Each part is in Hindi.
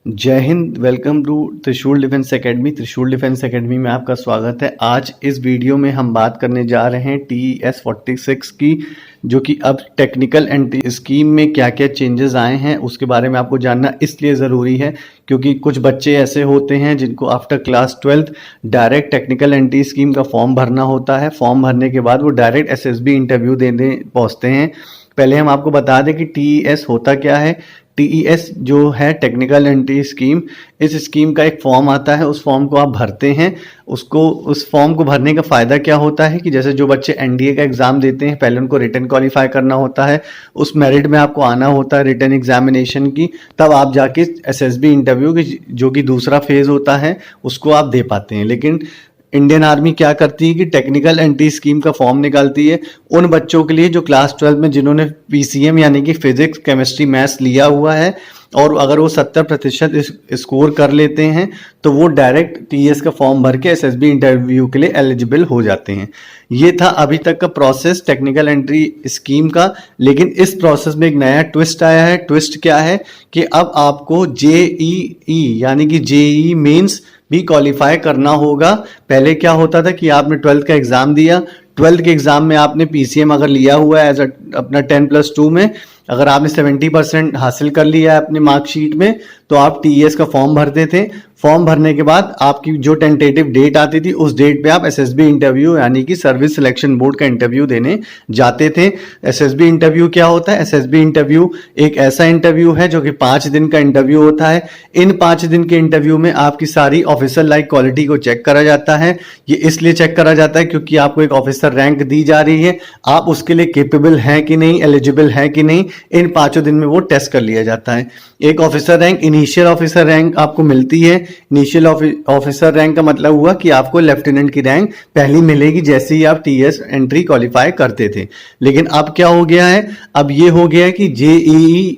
जय हिंद। वेलकम टू त्रिशूल डिफेंस एकेडमी। त्रिशूल डिफेंस एकेडमी में आपका स्वागत है। आज इस वीडियो में हम बात करने जा रहे हैं TES 46 की, जो कि अब टेक्निकल एंट्री स्कीम में क्या क्या चेंजेस आए हैं उसके बारे में आपको जानना इसलिए ज़रूरी है क्योंकि कुछ बच्चे ऐसे होते हैं जिनको after class 12 direct technical entry scheme का फॉर्म भरना होता है। फॉर्म भरने के बाद वो डायरेक्ट SSB इंटरव्यू देने पहुँचते हैं। पहले हम आपको बता दें कि TES होता क्या है। TES जो है टेक्निकल एंट्री स्कीम, इस स्कीम का एक फॉर्म आता है, उस फॉर्म को आप भरते हैं। उस फॉर्म को भरने का फ़ायदा क्या होता है कि जैसे जो बच्चे NDA का एग्ज़ाम देते हैं, पहले उनको रिटन क्वालिफाई करना होता है, उस मेरिट में आपको आना होता है रिटन एग्जामिनेशन की, तब आप जाके SSB इंटरव्यू की जो कि दूसरा फेज़ होता है उसको आप दे पाते हैं। लेकिन इंडियन आर्मी क्या करती है कि टेक्निकल एंट्री स्कीम का फॉर्म निकालती है उन बच्चों के लिए जो क्लास 12 में जिन्होंने PCM यानी कि फिजिक्स केमिस्ट्री मैथ्स लिया हुआ है, और अगर वो 70% स्कोर कर लेते हैं तो वो डायरेक्ट TES का फॉर्म भर के SSB इंटरव्यू के लिए एलिजिबल हो जाते हैं। ये था अभी तक का प्रोसेस टेक्निकल एंट्री स्कीम का। लेकिन इस प्रोसेस में एक नया ट्विस्ट आया है। ट्विस्ट क्या है कि अब आपको JEE यानी कि JEE मेंस भी क्वालिफाई करना होगा। पहले क्या होता था कि आपने 12th का एग्जाम दिया, 12th के एग्जाम में आपने PCM अगर लिया हुआ है एज अपना 10+2 में, अगर आपने 70% हासिल कर लिया है अपने मार्कशीट में, तो आप TES का फॉर्म भरते थे। फॉर्म भरने के बाद आपकी जो टेंटेटिव डेट आती थी उस डेट पे आप SSB इंटरव्यू यानी कि सर्विस सिलेक्शन बोर्ड का इंटरव्यू देने जाते थे। SSB इंटरव्यू क्या होता है? SSB इंटरव्यू एक ऐसा इंटरव्यू है जो कि 5 दिन का इंटरव्यू होता है। इन 5 दिन के इंटरव्यू में आपकी सारी ऑफिसर लाइक क्वालिटी को चेक करा जाता है। ये इसलिए चेक करा जाता है क्योंकि आपको एक ऑफिसर रैंक दी जा रही है, आप उसके लिए केपेबल हैं कि नहीं, एलिजिबल हैं कि नहीं, इन 5 दिन में वो टेस्ट कर लिया जाता है। एक officer rank, initial officer rank आपको मिलती है। इनिशियल ऑफिसर रैंक का मतलब हुआ कि आपको लेफ्टिनेंट की रैंक पहली मिलेगी जैसे ही आप TES एंट्री क्वालिफाई करते थे। लेकिन अब क्या हो गया है? अब ये हो गया है कि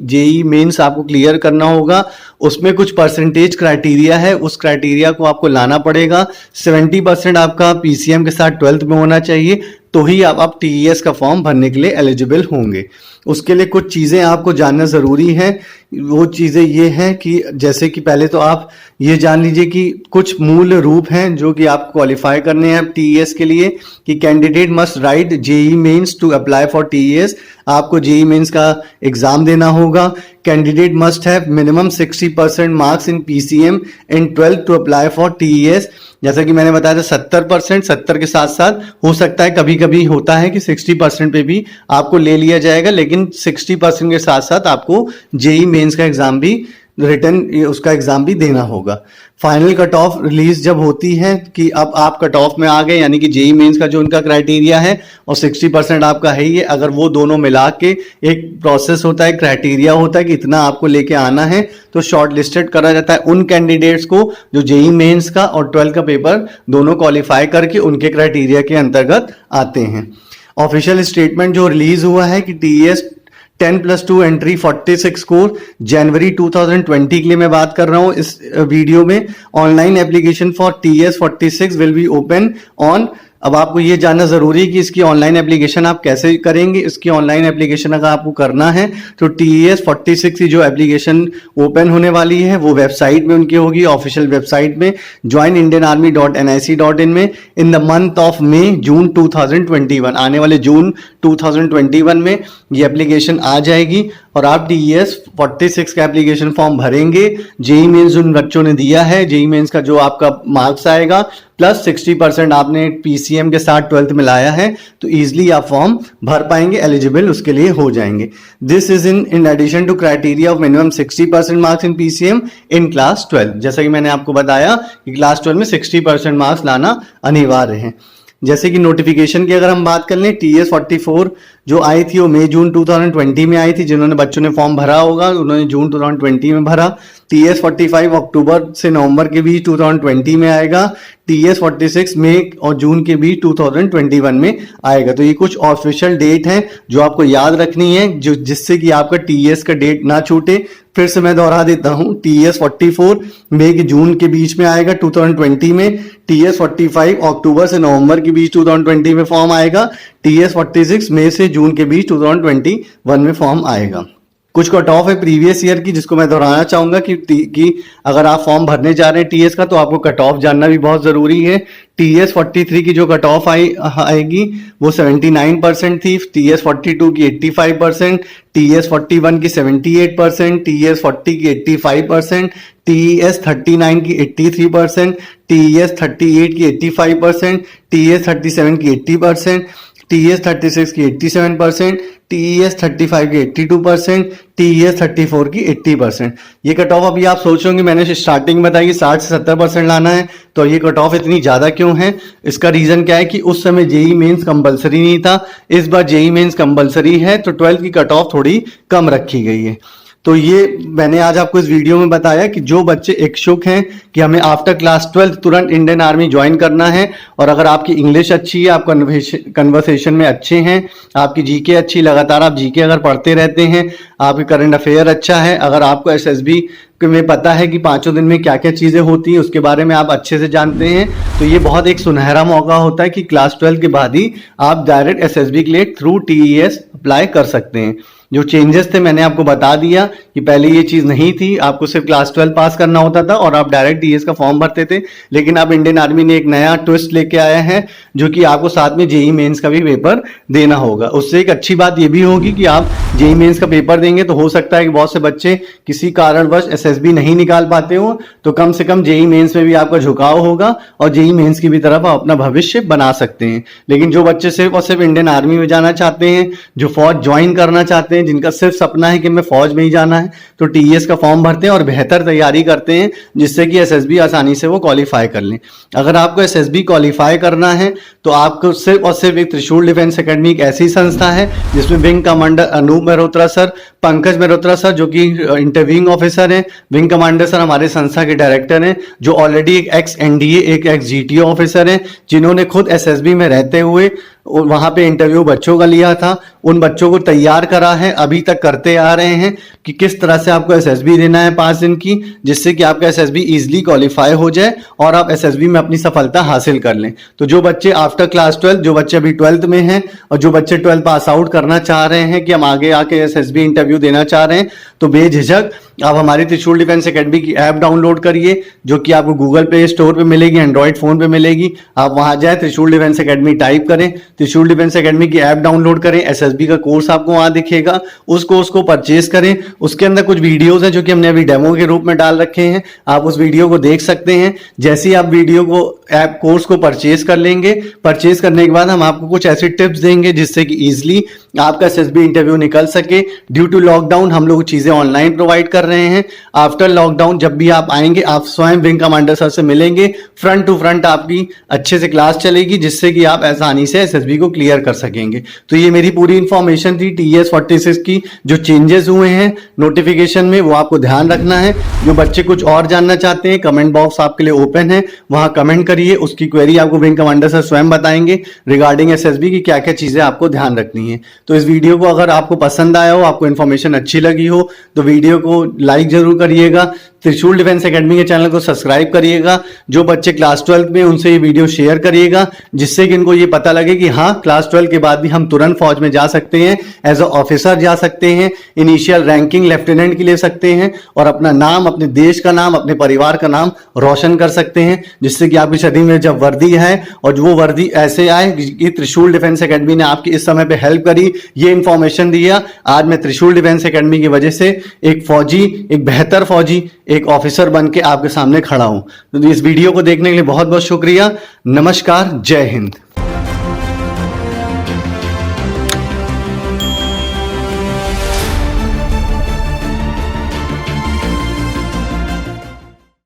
JEE मेंस आपको क्लियर करना होगा। उसमें कुछ परसेंटेज क्राइटेरिया है, उस क्राइटेरिया को आपको लाना पड़ेगा। 70% आपका PCM के साथ 12th में होना चाहिए, तो ही आप TES का फॉर्म भरने के लिए एलिजिबल होंगे। उसके लिए कुछ चीज़ें आपको जानना ज़रूरी है। वो चीज़ें ये हैं कि जैसे कि पहले तो आप ये जान लीजिए कि कुछ मूल रूप हैं जो कि आप क्वालिफाई करने हैं TES के लिए, कि candidate must write JEE mains to apply for TES। आपको JEE मेंस का एग्जाम देना होगा। Candidate must have minimum 60% marks in PCM in 12th to apply for TES। जैसा कि मैंने बताया था 70%, 70 के साथ साथ हो सकता है कभी कभी होता है कि 60% पे भी आपको ले लिया जाएगा, लेकिन 60% के साथ साथ आपको JEE मेंस का एग्जाम भी रिटर्न उसका एग्जाम भी देना होगा। फाइनल कट ऑफ रिलीज जब होती है कि अब आप कट ऑफ में आ गए, यानी कि JEE मेंस का जो उनका क्राइटेरिया है और 60% आपका है ही है, अगर वो दोनों मिला के एक प्रोसेस होता है, क्राइटेरिया होता है कि इतना आपको लेके आना है, तो शॉर्ट लिस्टेड करा जाता है उन कैंडिडेट्स को जो JEE मेंस का और 12 का पेपर दोनों क्वालिफाई करके उनके क्राइटेरिया के अंतर्गत आते हैं। ऑफिशियल स्टेटमेंट जो रिलीज हुआ है कि TES 10+2 एंट्री 46 स्कोर जनवरी 2020 के लिए मैं बात कर रहा हूं इस वीडियो में। Online application for TES 46 will be open on. अब आपको ये जानना जरूरी है कि इसकी ऑनलाइन एप्लीकेशन आप कैसे करेंगे। इसकी ऑनलाइन एप्लीकेशन अगर आपको करना है तो TES 46 की जो एप्लीकेशन ओपन होने वाली है वो वेबसाइट में उनकी होगी, ऑफिशियल वेबसाइट में joinindianarmy.nic.in में in the month of June 2021, आने वाले जून 2021 में ये एप्लीकेशन आ जाएगी और आप TES 46 का एप्लीकेशन फॉर्म भरेंगे। JEE मेंस उन बच्चों ने दिया है, JEE मेंस का जो आपका मार्क्स आएगा प्लस 60% आपने PCM के साथ 12th में लाया है, तो इजीली आप फॉर्म भर पाएंगे, एलिजिबल उसके लिए हो जाएंगे। This is in addition to criteria of minimum 60% marks in PCM in class 12। जैसा कि मैंने आपको बताया कि क्लास 12 में 60% मार्क्स लाना अनिवार्य है। जैसे कि नोटिफिकेशन की अगर हम बात कर लें, TES 44 जो आई थी वो जून 2020 में आई थी। जिन्होंने बच्चों ने फॉर्म भरा होगा उन्होंने जून 2020 में भरा। TES 45 अक्टूबर से नवंबर के बीच 2020 में आएगा। TES 46 मई और जून के बीच 2021 में आएगा। तो ये कुछ ऑफिशियल डेट हैं जो आपको याद रखनी है, जो जिससे कि आपका TES का डेट ना छूटे। फिर से मैं दोहरा देता हूं, TES 44 मई के जून के बीच में आएगा 2020 में। TES 45 अक्टूबर से नवंबर के बीच 2020 में फॉर्म आएगा। TES 46 मई से जून के बीच 2021 में फॉर्म आएगा। कुछ कट ऑफ है प्रीवियस ईयर की, जिसको मैं दोहराना चाहूंगा कि अगर आप फॉर्म भरने जा रहे हैं टीएस का तो आपको कट ऑफ जानना भी बहुत जरूरी है। टीएस 43 की जो कट ऑफ आएगी वो 79% थी, टीएस 42 की 85%, टीएस 41 की 78%, टीएस 40 की 85%, टीएस 39 की 83%, टीएस 38 की 85%, टीएस 37 की 80%, टीएस 36 की 87%, टीएस 35 की 82%, टीएस 34 की 80%। ये कट ऑफ अभी आप सोच रहे मैंने स्टार्टिंग में बताया कि 60 से 70% लाना है, तो ये कट ऑफ इतनी ज़्यादा क्यों है? इसका रीज़न क्या है कि उस समय जेई मेंस कंपलसरी नहीं था, इस बार जेई मेंस कंपलसरी है, तो 12th की कट ऑफ थोड़ी कम रखी गई है। तो ये मैंने आज आपको इस वीडियो में बताया कि जो बच्चे इच्छुक हैं कि हमें आफ्टर क्लास 12 तुरंत इंडियन आर्मी ज्वाइन करना है, और अगर आपकी इंग्लिश अच्छी है, आप कन्वर्सेशन में अच्छे हैं, आपकी जीके अच्छी, लगातार आप जीके अगर पढ़ते रहते हैं, आपके करंट अफेयर अच्छा है, अगर आपको एसएसबी में पता है कि 5 दिन में क्या क्या चीज़ें होती हैं उसके बारे में आप अच्छे से जानते हैं, तो ये बहुत एक सुनहरा मौका होता है कि क्लास 12 के बाद ही आप डायरेक्ट एसएसबी के लिए थ्रू टीईएस अप्लाई कर सकते हैं। जो चेंजेस थे मैंने आपको बता दिया कि पहले ये चीज़ नहीं थी, आपको सिर्फ क्लास 12 पास करना होता था और आप डायरेक्ट टीएस का फॉर्म भरते थे, लेकिन अब इंडियन आर्मी ने एक नया ट्विस्ट लेके आया है जो कि आपको साथ में जेई मेंस का भी पेपर देना होगा। उससे एक अच्छी बात ये भी होगी कि आप जेई मेंस का पेपर देंगे तो हो सकता है कि बहुत से बच्चे किसी कारणवश एसएसबी नहीं निकाल पाते हो, तो कम से कम जेई मेंस में भी आपका झुकाव होगा और जेई मेंस की भी तरफ आप अपना भविष्य बना सकते हैं। लेकिन जो बच्चे सिर्फ और सिर्फ इंडियन आर्मी में जाना चाहते हैं, जो फौज ज्वाइन करना चाहते हैं, जिनका सिर्फ सपना है कि मैं फौज में ही जाना है, तो टीएस का फॉर्म भरते हैं और बेहतर तैयारी करते हैं जिससे कि एसएसबी आसानी से वो क्वालिफाई कर लें। अगर आपको एसएसबी क्वालिफाई करना है तो आपको सिर्फ और सिर्फ एक त्रिशूल डिफेंस एकेडमी एक ऐसी संस्था है जिसमें wing commander Anoop Mehrotra sir, Pankaj Mehrotra sir जो कि इंटरव्यूइंग ऑफिसर हैं, विंग कमांडर सर हमारे संस्था के डायरेक्टर हैं, जो ऑलरेडी एक एक्स एनडीए एक एक्स जीटीओ ऑफिसर हैं, जिन्होंने खुद एसएसबी में रहते हुए वहां पे इंटरव्यू बच्चों का लिया था, उन बच्चों को तैयार करा है, अभी तक करते आ रहे हैं कि किस तरह से आपको एसएसबी देना है 5 दिन की, जिससे कि आपका एसएसबी इजीली क्वालिफाई हो जाए और आप एसएसबी में अपनी सफलता हासिल कर लें। तो जो बच्चे आफ्टर क्लास 12, जो बच्चे अभी 12th में हैं और जो बच्चे 12 पास आउट करना चाह रहे हैं कि हम आगे आके एसएसबी इंटरव्यू देना चाह रहे हैं, तो बेझिझक आप हमारी त्रिशूल डिफेंस एकेडमी की ऐप डाउनलोड करिए, जो कि आपको गूगल प्ले स्टोर पे मिलेगी, एंड्रॉइड फोन पे मिलेगी। आप वहां जाए, त्रिशूल डिफेंस एकेडमी टाइप करें, त्रिशूल डिफेंस एकेडमी की ऐप डाउनलोड करें, एसएसबी का कोर्स आपको वहां दिखेगा, उस कोर्स को परचेज करें। उसके अंदर कुछ वीडियोज हैं जो कि हमने अभी डेमो के रूप में डाल रखे हैं, आप उस वीडियो को देख सकते हैं। जैसे ही आप वीडियो को ऐप कोर्स को परचेज कर लेंगे, परचेज करने के बाद हम आपको कुछ ऐसे टिप्स देंगे जिससे कि इजिली आपका एसएसबी इंटरव्यू निकल सके। ड्यू टू लॉकडाउन हम लोग चीजें ऑनलाइन प्रोवाइड कर रहे हैं। आफ्टर लॉकडाउन जब भी आप आएंगे, आप स्वयं विंग कमांडर सर से मिलेंगे, फ्रंट टू फ्रंट आपकी अच्छे से क्लास चलेगी, जिससे कि आप आसानी से एसएसबी को क्लियर कर सकेंगे। तो ये मेरी पूरी इंफॉर्मेशन थी टीएस 46 की। जो चेंजेस हुए हैं नोटिफिकेशन में वो आपको ध्यान रखना है। जो बच्चे कुछ और जानना चाहते हैं, कमेंट बॉक्स आपके लिए ओपन है, वहां कमेंट करिए, उसकी क्वेरी आपको विंग कमांडर सर स्वयं बताएंगे रिगार्डिंग एसएसबी की क्या क्या चीजें आपको ध्यान रखनी है। तो इस वीडियो को अगर आपको पसंद आया हो, आपको इन्फॉर्मेशन अच्छी लगी हो, तो वीडियो को लाइक जरूर करिएगा, त्रिशूल डिफेंस एकेडमी के चैनल को सब्सक्राइब करिएगा। जो बच्चे क्लास 12 में उनसे ये वीडियो शेयर करिएगा, जिससे कि इनको ये पता लगे कि हाँ, क्लास 12 के बाद भी हम तुरंत फौज में जा सकते हैं, एज अ ऑफिसर जा सकते हैं, इनिशियल रैंकिंग लेफ्टिनेंट की ले सकते हैं और अपना नाम, अपने देश का नाम, अपने परिवार का नाम रोशन कर सकते हैं, जिससे कि आपकी शरीर में जब वर्दी है और वो वर्दी ऐसे आए कि त्रिशूल डिफेंस एकेडमी ने आपकी इस समय पे हेल्प करी, ये इंफॉर्मेशन दिया। आज मैं त्रिशूल डिफेंस एकेडमी की वजह से एक फौजी, एक बेहतर फौजी, एक ऑफिसर बन के आपके सामने खड़ा हूं। तो इस वीडियो को देखने के लिए बहुत बहुत शुक्रिया। नमस्कार, जय हिंद।